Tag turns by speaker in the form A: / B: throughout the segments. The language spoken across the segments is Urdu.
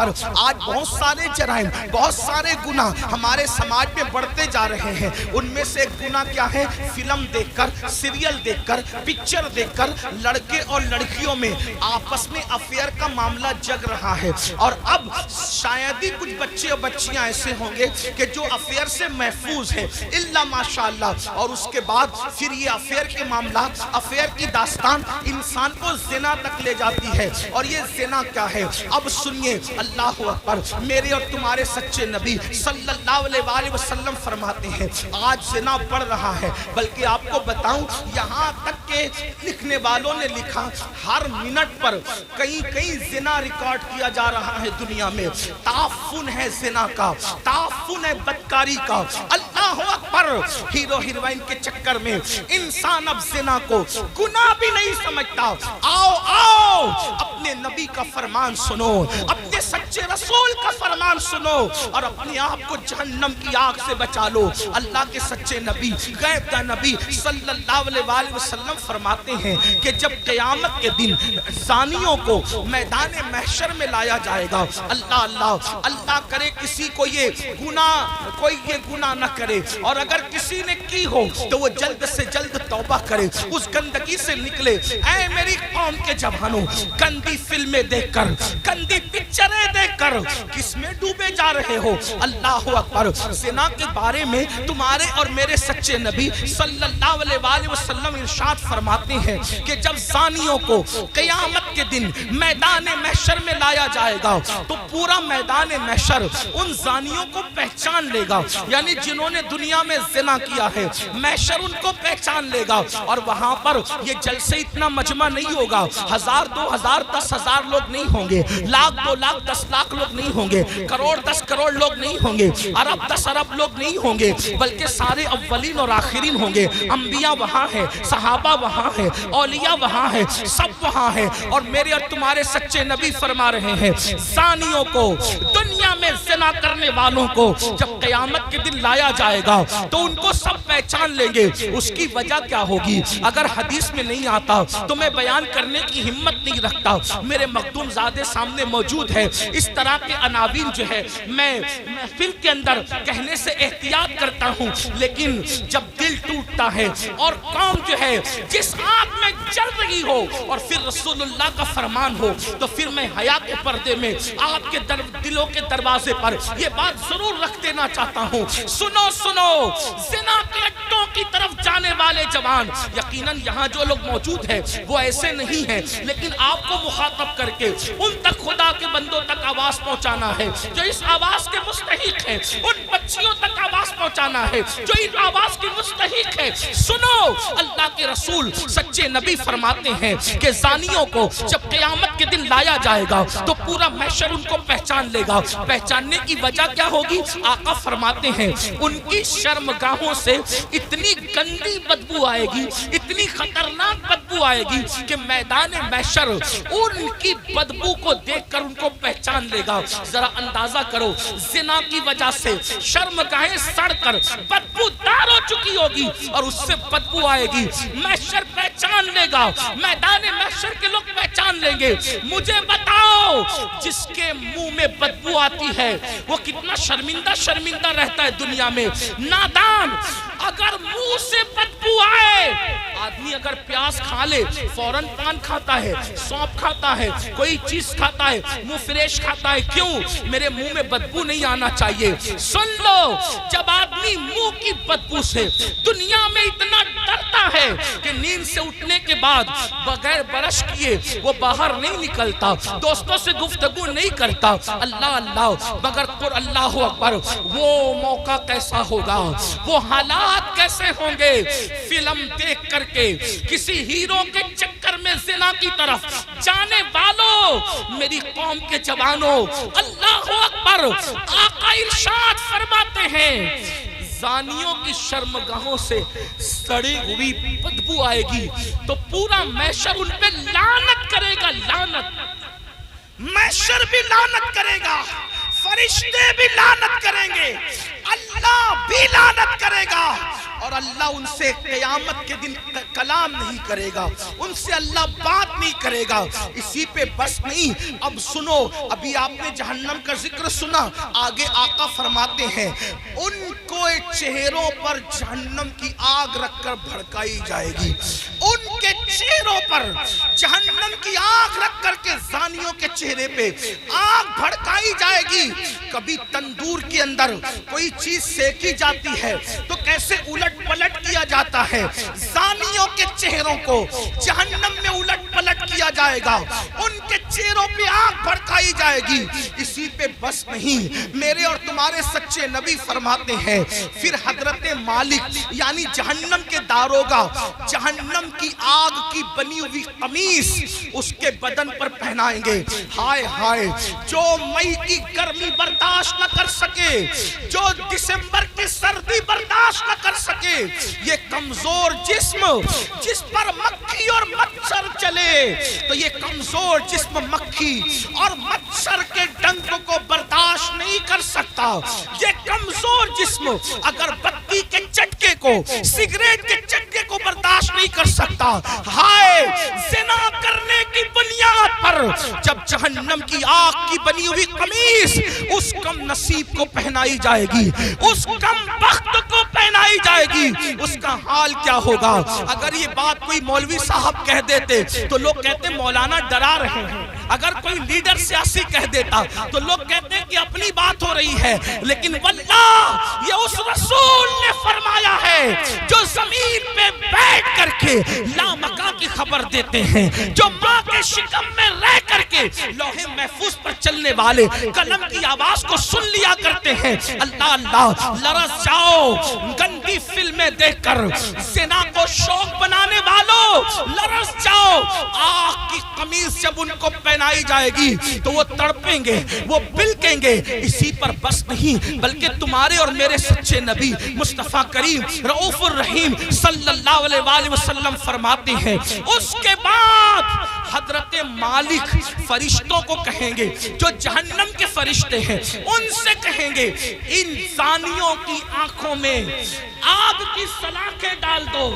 A: اکبر، آج بہت سارے جرائم، بہت سارے گناہ ہمارے سماج میں بڑھتے جا رہے ہیں۔ ان میں سے ایک گناہ کیا ہے؟ فلم دیکھ کر، سیریل دیکھ کر، پکچر دیکھ کر لڑکے اور لڑکیوں میں آپس میں افیئر کا معاملہ جگ رہا ہے۔ اور اب شاید ہی کچھ بچے اور بچیاں ایسے ہوں گے کہ جو افیئر سے محفوظ ہیں، الا ماشاءاللہ۔ اور اس کے بعد پھر یہ افیئر کے معاملات، افیئر کی داستان انسان کو زنا تک لے جاتی ہے۔ اور یہ زنا کیا ہے؟ اب سنیے، اللہ اکبر، میرے اور تمہارے سچے نبی صلی اللہ علیہ وآلہ وسلم فرماتے ہیں آج زنا بڑھ رہا ہے۔ بلکہ آپ کو بتاؤں، یہاں تک کہ لکھنے والوں نے لکھا ہر منٹ پر کئی زنا ریکارڈ کیا جا رہا ہے دنیا میں۔ تعفن ہے زنا کا، تعفن ہے بدکاری کا۔ اللہ اکبر، ہیرو ہیروئن کے چکر میں انسان اب زنا کو گناہ بھی نہیں سمجھتا۔ آؤ آؤ، اپنے نبی کا فرمان سنو، اپنے سچے رسول کا فرمان سنو، اور اپنے آپ کو جہنم کی آگ سے بچا لو۔ اللہ کے سچے نبی، غیب کا نبی صلی اللہ علیہ وآلہ وسلم فرماتے ہیں کہ جب قیامت کے دن زانیوں کو میدان محشر میں لایا جائے گا، اللہ کرے کسی کو یہ گناہ نہ کرے، اور اگر کسی نے کی ہو تو وہ جلد سے جلد توبہ کرے، اس گندگی سے نکلے۔ اے میری قوم کے جوانوں، گندی فلمیں دیکھ کر، گندی پکچریں دیکھ کر کس میں ڈوبے جا رہے ہو؟ اللہ اکبر، زنا کے بارے میں تمہارے اور میرے سچے نبی صلی اللہ علیہ وآلہ وسلم ارشاد فرماتے ہیں کہ جب زانیوں کو قیامت کے دن میدان محشر میں لایا جائے گا تو پورا میدان محشر ان زانیوں کو پہچان لے گا، یعنی جنہوں نے دنیا میں زنا کیا ہے، محشر ان کو پہچان لے گا۔ اور وہاں پر یہ جلسے اتنا مجمع نہیں ہوگا، 1000 2000 10,000 لوگ نہیں ہوں گے، 1,00,000 2,00,000 10,00,000 لوگ نہیں ہوں گے، کروڑ 10 کروڑ لوگ نہیں ہوں گے، ارب 10 ارب لوگ نہیں ہوں گے، بلکہ سارے اولین اور آخرین ہوں گے۔ انبیاء وہاں ہیں، صحابہ وہاں ہیں، اولیاء وہاں ہیں، سب وہاں ہیں۔ اور میرے اور تمہارے سچے نبی فرما رہے ہیں زانیوں کو، دنیا میں زنا کرنے والوں کو جب قیامت کے دن لایا جائے گا تو ان کو سب پہچان لیں گے۔ اس کی وجہ کیا ہوگی؟ اگر حدیث میں نہیں آتا تو میں بیان کرنے کی ہمت نہیں رکھتا، میرے مخدوم زادے سامنے موجود ہے۔ اس طرح کے عناوین جو ہے میں محفل کے اندر کہنے سے احتیاط کرتا ہوں، لیکن جب دل ٹوٹتا ہے اور قوم جو ہے جس آگ میں جل رہی ہو اور پھر رسول اللہ کا فرمان ہو، تو پھر میں حیا کے پردے میں آپ کے دلوں کے دروازے پر یہ بات ضرور رکھ دینا چاہتا ہوں، سنو زنا کے اڈوں کی طرف جانے والے جوان، یقیناً یہاں جو لوگ موجود ہیں وہ ایسے نہیں ہیں، لیکن آپ کو مخاطب کر کے ان تک خدا کے بندوں تک آواز پہنچانا ہے جو اس آواز کے مستحق ہیں، ان بچیوں تک آواز پہنچانا ہے جو اس آواز کی مستحق ہے۔ سنو، اللہ کے رسول سچے نبی فرماتے ہیں کہ زانیوں کو جب قیامت کے دن لایا جائے گا تو پورا محشر ان کو پہچان لے گا۔ پہچاننے کی وجہ کیا ہوگی؟ آقا فرماتے ہیں ان کی شرمگاہوں سے اتنی گندی بدبو آئے گی، اتنی خطرناک بدبو آئے گی کہ میدان محشر ان کی بدبو کو دیکھ کر ان کو پہچان لے گا۔ ذرا اندازہ کرو، زنا کی وجہ سے شرمگاہیں سڑ کر بدبو دار ہو چکی ہوگی اور اس سے بدبو آئے گی، محشر پہچان لے گا، میدان محشر کے لوگ پہچان لیں گے۔ مجھے بتاؤ، جس کے منہ میں بدبو آتی ہے وہ کتنا شرمندہ رہتا ہے دنیا میں۔ نادان، اگر منہ سے بدبو آئے، آدمی اگر پیاز کھا لے فوراً پان کھاتا ہے، سونپ کھاتا ہے، کوئی چیز کھاتا ہے، منہ فریش کھاتا ہے، کیوں؟ میرے منہ میں بدبو نہیں آنا چاہیے۔ سن لو، جب آدمی منہ کی بدبو سے دنیا میں اتنا ڈرتا ہے کہ نیند سے اٹھنے کے بعد بغیر برش کیے وہ باہر نہیں نکلتا، دوستوں سے گفتگو نہیں کرتا، اللہ مگر اللہ اکبر، وہ موقع کیسا ہوگا، وہ حالات کیسے ہوں گے؟ فلم دیکھ کر کے کسی ہیرو کے چکر میں زنا کی طرف جانے والوں، میری قوم کے جوانوں، اللہ اکبر، آقا ارشاد فرماتے ہیں زانیوں کی شرمگاہوں سے سڑی ہوئی بدبو آئے گی تو پورا محشر ان پہ لعنت کرے گا۔ لعنت، محشر بھی لعنت کرے گا، فرشتے بھی لعنت کریں گے، اللہ بھی لعنت کرے گا، اور اور اللہ ان سے قیامت کے دن کلام نہیں کرے گا، ان سے اللہ بات نہیں کرے گا۔ اسی پہ بس نہیں، اب سنو، ابھی آپ نے جہنم کا ذکر سنا، آگے آقا فرماتے ہیں ان کو چہروں پر جہنم کی آگ رکھ کر بھڑکائی جائے گی، ان کے چہروں پر جہنم کی آگ رکھ کر کے زانیوں کے چہرے پہ آگ بھڑکائی جائے گی۔ کبھی تندور کے اندر کوئی چیز سیکی جاتی ہے تو کیسے الٹ پلٹ کیا جاتا ہے، زانیوں کے چہروں کو جہنم میں الٹ پلٹ کیا جائے گا، ان کے چہروں پہ آگ بھڑکائی جائے گی۔ اسی پہ بس نہیں، میرے اور تمہارے سچے نبی فرماتے ہیں پھر حضرت مالک یعنی جہنم کے داروغہ جہنم کی آگ کی بنی ہوئی قمیص اس کے بدن پر پہنائیں گے۔ ہائے ہائے، جو مئی کی گرمی برداشت نہ کر سکے، جو دسمبر کی سردی برداشت نہ کر سکے، یہ کمزور جسم جس پر مکھی اور مچھر چلے تو یہ کمزور جسم مکھی اور مچھر کے ڈنک کو برداشت نہیں کر سکتا۔ یہ کمزور جسم اگر بتی کے چٹکے کو، سگریٹ کے چٹکے کو برداشت نہیں کر سکتا۔ ہائے، زنا کرنے کی بنیاد پر جب جہنم کی آگ کی بنی ہوئی قمیص اس کم نصیب کو پہنائی جائے گی، اس کم بخت کو پہنائی جائے گی، اس کا حال کیا ہوگا؟ اگر یہ بات کوئی مولوی صاحب کہہ دیتے تو لوگ کہتے مولانا ڈرا رہے ہیں، اگر کوئی لیڈر سیاسی کہہ دیتا تو لوگ کہتے کہ اپنی بات ہو رہی ہے، لیکن واللہ یہ اس رسول نے فرمایا ہے جو زمین پہ بیٹھ کر کے لامکاں کی خبر دیتے ہیں، جو ماں کے شکم میں رہ کر کے لوح محفوظ پر چلنے والے قلم کی آواز کو سن لیا کرتے ہیں۔ اللہ اللہ، لرز جاؤ گندی فلمیں دیکھ کر، زنا کو شوق بنانے والوں لرز جاؤ، آگ کی قمیص جب ان کو پہنائی جائے گی تو وہ تڑپیں گے، وہ بلکیں گے۔ اسی پر بس نہیں بلکہ تمہارے اور میرے سچے نبی مصطفیٰ کریم رؤوف الرحیم صلی اللہ علیہ وآلہ وسلم فرماتے ہیں اس کے بعد حضرت مالک فرشتوں کو کہیں گے، جو جہنم کے فرشتے ہیں ان سے کہیں گے ان زانیوں کی آنکھوں میں آگ کی سلاخیں ڈال دو،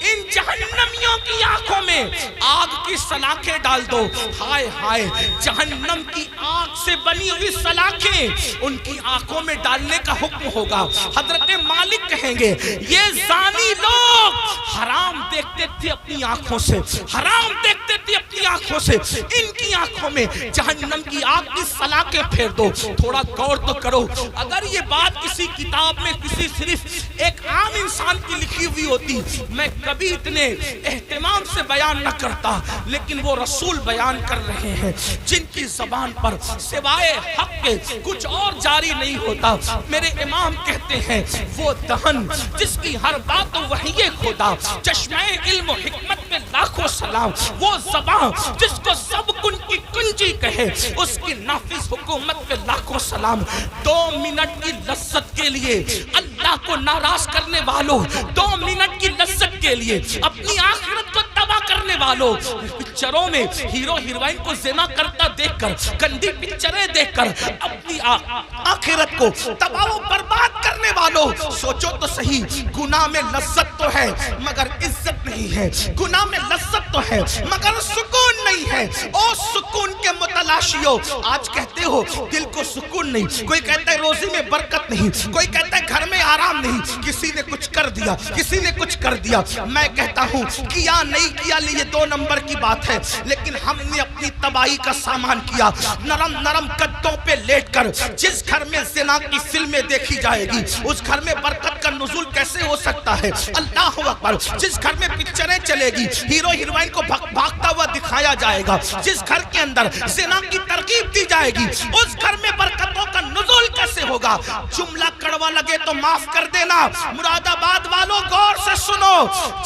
A: ان جہنمیوں کی آنکھوں میں آگ کی سلاخیں ڈال دو۔ ہائے ہائے، جہنم کی آگ سے بنی ہوئی سلاخیں ان کی آنکھوں میں ڈالنے کا حکم ہوگا۔ حضرت مالک کہیں گے یہ زانی لوگ حرام دیکھتے تھے اپنی آنکھوں سے، حرام دیکھتے تھے اپنی آنکھوں سے، ان کی آنکھوں میں جہنم کی آگ کی سلاخیں پھیر دو۔ تھوڑا غور تو کرو، اگر یہ بات کسی کتاب میں کسی صرف ایک عام انسان کی لکھی ہوئی ہوتی میں کبھی اتنے اہتمام سے بیان نہ کرتا، لیکن وہ رسول بیان کر رہے ہیں جن کی زبان پر سوائے حق کے کچھ اور جاری نہیں ہوتا۔ میرے امام کہتے ہیں وہ دہن جس کی ہر بات وحی خدا، چشمہ علم و حکمت میں لاکھوں سلام، وہ زبان جس کو سب کن کی کنجی کہے اس کی نافذ حکومت پہ لاکھوں سلام۔ 2 منٹ کی لذت کے لیے اللہ کو ناراض کرنے والوں، 2 منٹ کی لذت کے لیے اپنی آخرت کو تباہ کرنے والوں، پکچروں میں ہیرو ہیروئن کو زنا کرتا دیکھ کر، گندی پکچریں دیکھ کر اپنی آخرت کو تباہ و برباد کرنے والوں، سوچو تو صحیح، گناہ میں لذت تو ہے مگر عزت نہیں ہے، گناہ میں لذت تو ہے مگر سکون نہیں ہے۔ او سکون کے متلاشیوں، آج کہتے ہو دل کو سکون نہیں، کوئی کہتا ہے روزی میں برکت نہیں، کوئی کہتا ہے گھر میں آرام نہیں، کسی نے کچھ کر دیا، کسی نے کچھ کر دیا۔ میں کہتا ہوں کیا نہیں کیا یہ 2 نمبر کی بات ہے، لیکن ہم نے اپنی تباہی کا سامان کیا۔ نرم نرم گدوں پہ لیٹ کر جس گھر میں زنا کی فلمیں دیکھی جائے گی اس گھر میں برکت کا نزول کیسے ہو سکتا ہے؟ اللہ اکبر۔ جس گھر میں پکچریں چلے گی، ہیرو ہیروئن کو بھاگتا ہوا دکھایا جائے گا، جس گھر کے اندر زنا کی ترغیب دی جائے گی اس گھر میں برکتوں کا نزول کیسے ہوگا؟ جملہ کڑوا لگے تو معاف کر دینا، مراد آباد والوں غور سے سنو،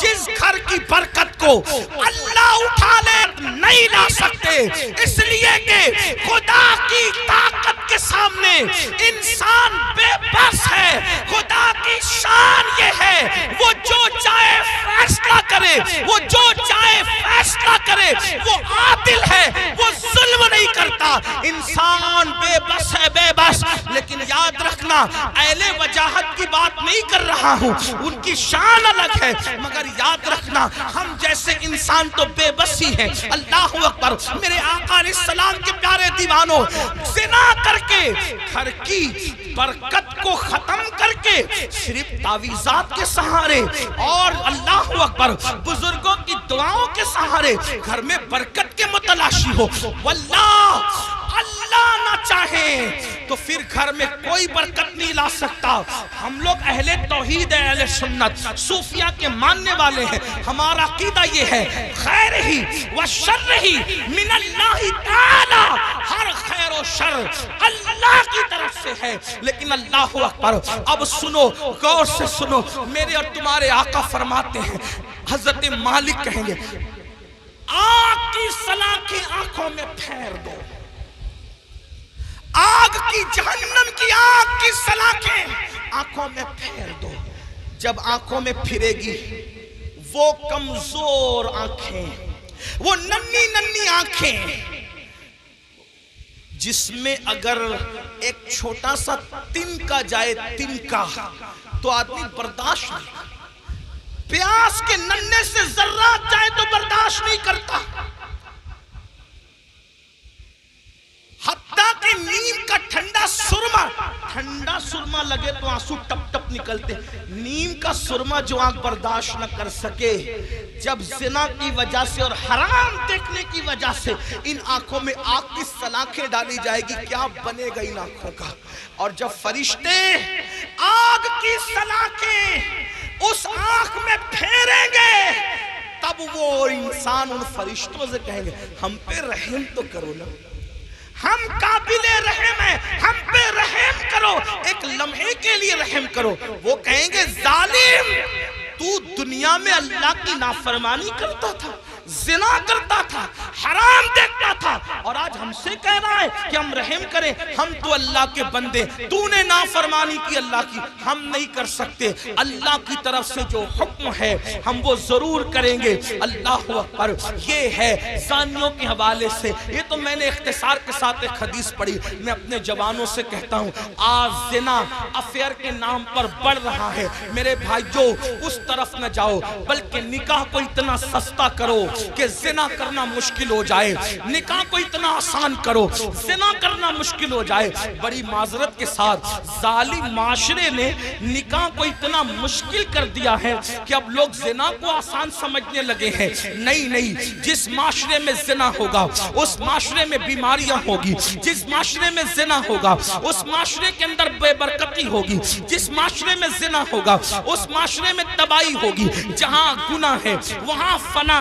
A: جس گھر کی برکت کو اللہ اٹھا لے نہیں لا سکتے، اس لیے کہ خدا کی طاقت کے سامنے انسان بے بس ہے۔ خدا کی شان یہ ہے وہ جو چاہے فیصلہ کرے، وہ جو چاہے فیصلہ کرے، وہ عادل ہے، وہ ظلم نہیں کرتا۔ انسان بے بس ہے، بے بس لیکن یاد رکھنا اہل وجاہت کی بات نہیں کر رہا ہوں، ان کی شان الگ ہے، مگر یاد رکھنا ہم جیسے انسان تو بے بسی ہیں۔ اللہ اکبر، میرے آقا علیہ السلام کے پیارے دیوانوں، زنا کر کے گھر کی برکت کو ختم کر کے صرف تعویذات کے سہارے اور اللہ اکبر بزرگوں کی دعاؤں کے سہارے گھر میں برکت کے متلاشی ہو، واللہ اللہ نہ چاہے تو پھر گھر میں کوئی برکت نہیں لا سکتا۔ ہم لوگ اہل توحید ہے، اہل سنت صوفیہ کے ماننے والے ہیں، ہمارا عقیدہ یہ ہے خیر ہی و شر ہی من اللہ تعالی، ہر خیر و شر اللہ کی طرف سے ہے۔ لیکن اللہ اکبر، اب سنو، غور سے سنو، میرے اور تمہارے آقا فرماتے ہیں، حضرت مالک کہیں گے آگ کی سلاخیں آنکھوں میں پھیر دو، آگ کی جہنم کی آگ کی سلاخیں آنکھوں میں پھیر دو۔ جب آنکھوں میں پھرے گی وہ کمزور آنکھیں، وہ ننھی ننھی آنکھیں جس میں اگر ایک چھوٹا سا تنکا جائے، تنکا، تو آدمی برداشت نہیں کرتا، پیاس کے ننھے سے ذرات جائے تو برداشت نہیں کرتا، حتیٰ کہ نیم کا ٹھنڈا سرما لگے تو آنسو ٹپ ٹپ نکلتے، نیم کا سرما جو آنکھ برداشت نہ کر سکے، جب زنا کی وجہ سے اور حرام دیکھنے کی وجہ سے ان آنکھوں میں آگ کی سلاخیں ڈالی جائے گی، کیا بنے گا ان آنکھوں کا؟ اور جب فرشتے آگ کی سلاخیں اس آنکھ میں پھیریں گے، تب وہ انسان ان فرشتوں سے کہیں گے ہم پہ رحم تو کرو نا، ہم قابل رحم ہیں، ہم پہ رحم کرو، ایک لمحے کے لیے رحم کرو۔ وہ کہیں گے ظالم، تو دنیا میں اللہ کی نافرمانی کرتا تھا، زنا کرتا تھا، حرام دیکھتا تھا، اور آج ہم سے کہہ رہا ہے کہ ہم رحم کریں، ہم تو اللہ کے بندے، تو نے نافرمانی کی اللہ کی، ہم نہیں کر سکتے، اللہ کی طرف سے جو حکم ہے ہم وہ ضرور کریں گے۔ اللہ اکبر، یہ ہے زانیوں کے حوالے سے۔ یہ تو میں نے اختصار کے ساتھ ایک حدیث پڑھی، میں اپنے جوانوں سے کہتا ہوں آج زنا افیئر کے نام پر بڑھ رہا ہے، میرے بھائیو اس طرف نہ جاؤ، بلکہ نکاح کو اتنا سستا کرو کہ زنا کرنا مشکل ہو جائے، نکاح کو اتنا آسان کرو زنا کرنا مشکل ہو جائے۔ بڑی معذرت کے ساتھ ظالم معاشرے نے نکاح کو اتنا مشکل کر دیا ہے کہ اب لوگ زنا کو آسان سمجھنے لگے ہیں۔ نہیں، جس معاشرے میں زنا ہوگا اس معاشرے میں بیماریاں ہوگی، جس معاشرے میں زنا ہوگا اس معاشرے کے اندر بے برکتی ہوگی، جس معاشرے میں زنا ہوگا اس معاشرے میں تباہی ہوگی۔ جہاں گناہ ہے وہاں فنا